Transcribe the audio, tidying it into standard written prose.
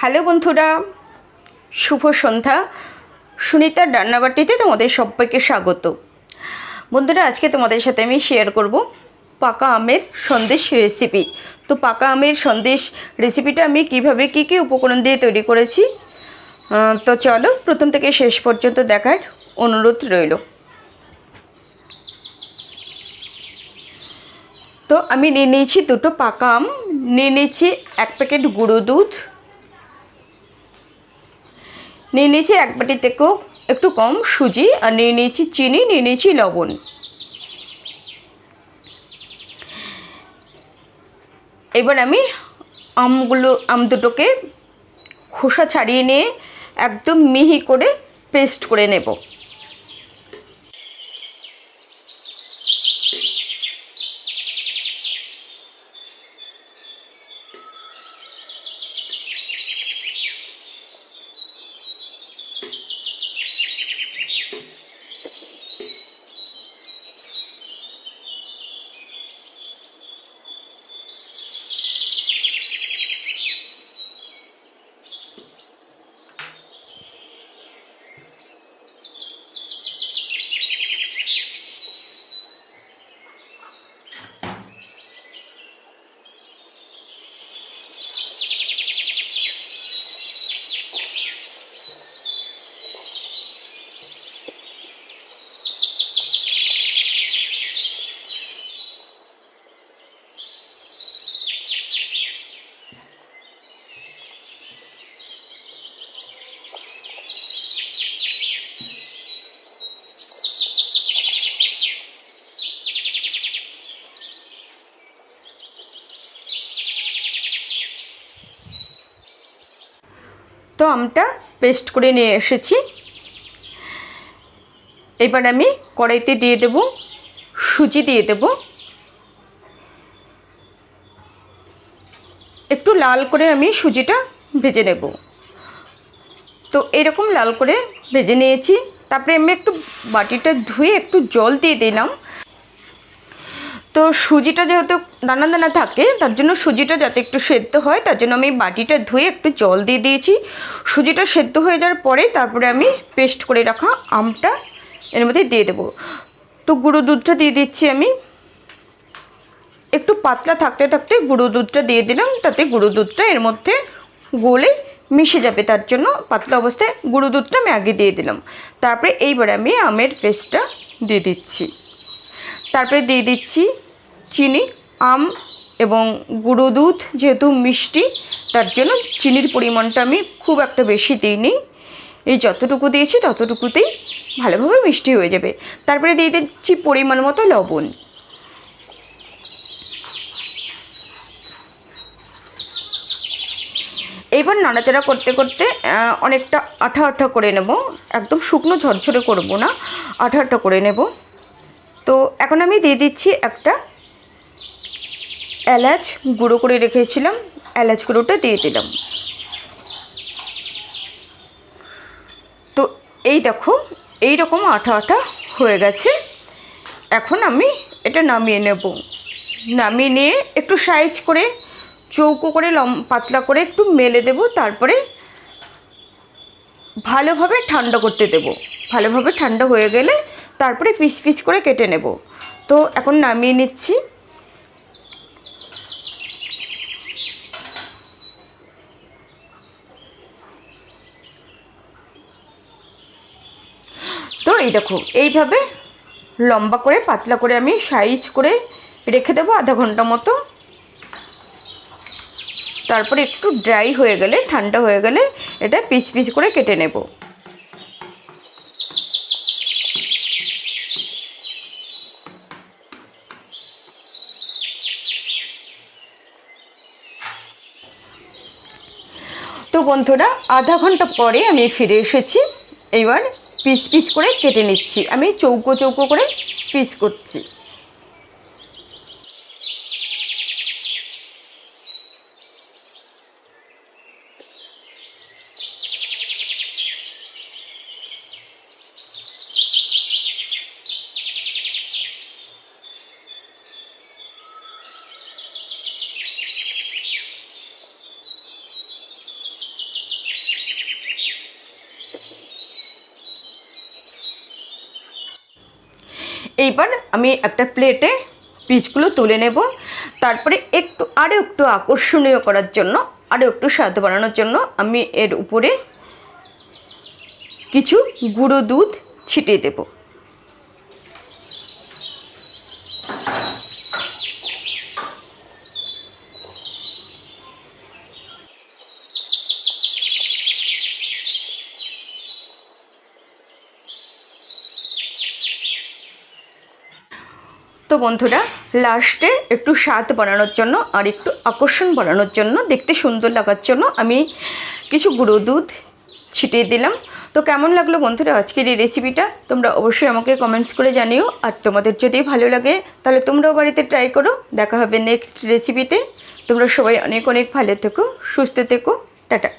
Hello বন্ধুরা, শুভ সন্ধ্যা। সুনিতার রান্নাবাটিতে তোমাদের সবাইকে স্বাগত। বন্ধুরা, আজকে তোমাদের সাথে আমি শেয়ার করব পাকা আমের সন্দেশ রেসিপি। তো পাকা আমের সন্দেশ রেসিপিটা আমি কিভাবে কী উপকরণ দিয়ে তৈরি করেছি, তো চলো প্রথম থেকে শেষ পর্যন্ত দেখার অনুরোধ রইল। তো আমি নিয়ে নিয়েছি দুটো পাকা আম, নিয়ে নিয়েছি 1 প্যাকেট গুঁড়ো দুধ, নিয়ে নিয়েছি 1 বাটি থেকেও একটু কম সুজি, আর নিয়ে নিয়েছি চিনি, নিয়ে নিয়েছি লবণ। এবার আমি আম দুটোকে খোসা ছাড়িয়ে নিয়ে একদম মিহি করে পেস্ট করে নেব। তো আমটা পেস্ট করে নিয়ে এসেছি। এবার আমি কড়াইতে দিয়ে দেব সুজি, দিয়ে দেব একটু লাল করে, আমি সুজিটা ভেজে নেব। তো এরকম লাল করে ভেজে নিয়েছি। তারপরে আমি একটু বাটিটা ধুয়ে একটু জল দিয়ে দিলাম। তো সুজিটা যেহেতু দানা দানা থাকে, তার জন্য সুজিটা যাতে একটু সেদ্ধ হয়, তার জন্য আমি বাটিটা ধুয়ে একটু জল দিয়ে দিয়েছি। সুজিটা সেদ্ধ হয়ে যাওয়ার পরে তারপরে আমি পেস্ট করে রাখা আমটা এর মধ্যে দিয়ে দেবো। তো গুঁড়ো দুধটা দিয়ে দিচ্ছি আমি। একটু পাতলা থাকতে থাকতে গুঁড়ো দুধটা দিয়ে দিলাম, তাতে গুঁড়ো দুধটা এর মধ্যে গলে মিশে যাবে, তার জন্য পাতলা অবস্থায় গুঁড়ো দুধটা আমি আগে দিয়ে দিলাম। তারপরে এইবার আমি আমের পেস্টটা দিয়ে দিচ্ছি। তারপরে দিয়ে দিচ্ছি চিনি। আম এবং গুঁড়ো দুধ যেহেতু মিষ্টি, তার জন্য চিনির পরিমাণটা আমি খুব একটা বেশি দিইনি। এই যতটুকু দিয়েছি ততটুকুতেই ভালোভাবে মিষ্টি হয়ে যাবে। তারপরে দিয়ে দিচ্ছি পরিমাণ মতো লবণ। এইবার নাড়াচাড়া করতে করতে অনেকটা আঠা আঠা করে নেব। একদম শুকনো ঝরঝরে করব না, আঠা আঠা করে নেব। তো এখন আমি দিয়ে দিচ্ছি একটা এলাচ গুঁড়ো করে রেখেছিলাম, এলাচ গুঁড়োটা দিয়ে দিলাম। তো এই দেখো, এই রকম আঠা আঠা হয়ে গেছে। এখন আমি এটা নামিয়ে নেব। নামিয়ে নিয়ে একটু সাইজ করে চৌকো করে পাতলা করে একটু মেলে দেব। তারপরে ভালোভাবে ঠান্ডা করতে দেব। ভালোভাবে ঠান্ডা হয়ে গেলে তারপরে পিস পিস করে কেটে নেব। তো এখন নামিয়ে নিচ্ছি। তো এই দেখো, এইভাবে লম্বা করে পাতলা করে আমি সাইজ করে রেখে দেবো আধা ঘন্টা মতো। তারপরে একটু ড্রাই হয়ে গেলে, ঠান্ডা হয়ে গেলে এটা পিস পিস করে কেটে নেব। তো বন্ধুরা, আধা ঘন্টা পরে আমি ফিরে এসেছি। এবার পিস পিস করে কেটে নিচ্ছি। আমি চৌকো চৌকো করে পিস করছি। এইবার আমি একটা প্লেটে পিসগুলো তুলে নেব। তারপরে আরও একটু আকর্ষণীয় করার জন্য, আরও একটু স্বাদ বাড়ানোর জন্য আমি এর উপরে কিছু গুঁড়ো দুধ ছিটিয়ে দেব। তো বন্ধুরা, লাস্টে একটু স্বাদ বাড়ানোর জন্য আর একটু আকর্ষণ বাড়ানোর জন্য, দেখতে সুন্দর লাগার জন্য আমি কিছু গুঁড়ো দুধ ছিটিয়ে দিলাম। তো কেমন লাগলো বন্ধুরা আজকের এই রেসিপিটা, তোমরা অবশ্যই আমাকে কমেন্টস করে জানিও। আর তোমাদের যদি ভালো লাগে তাহলে তোমরাও বাড়িতে ট্রাই করো। দেখা হবে নেক্সট রেসিপিতে। তোমরা সবাই অনেক অনেক ভালো থেকো, সুস্থ থেকো। টাটা।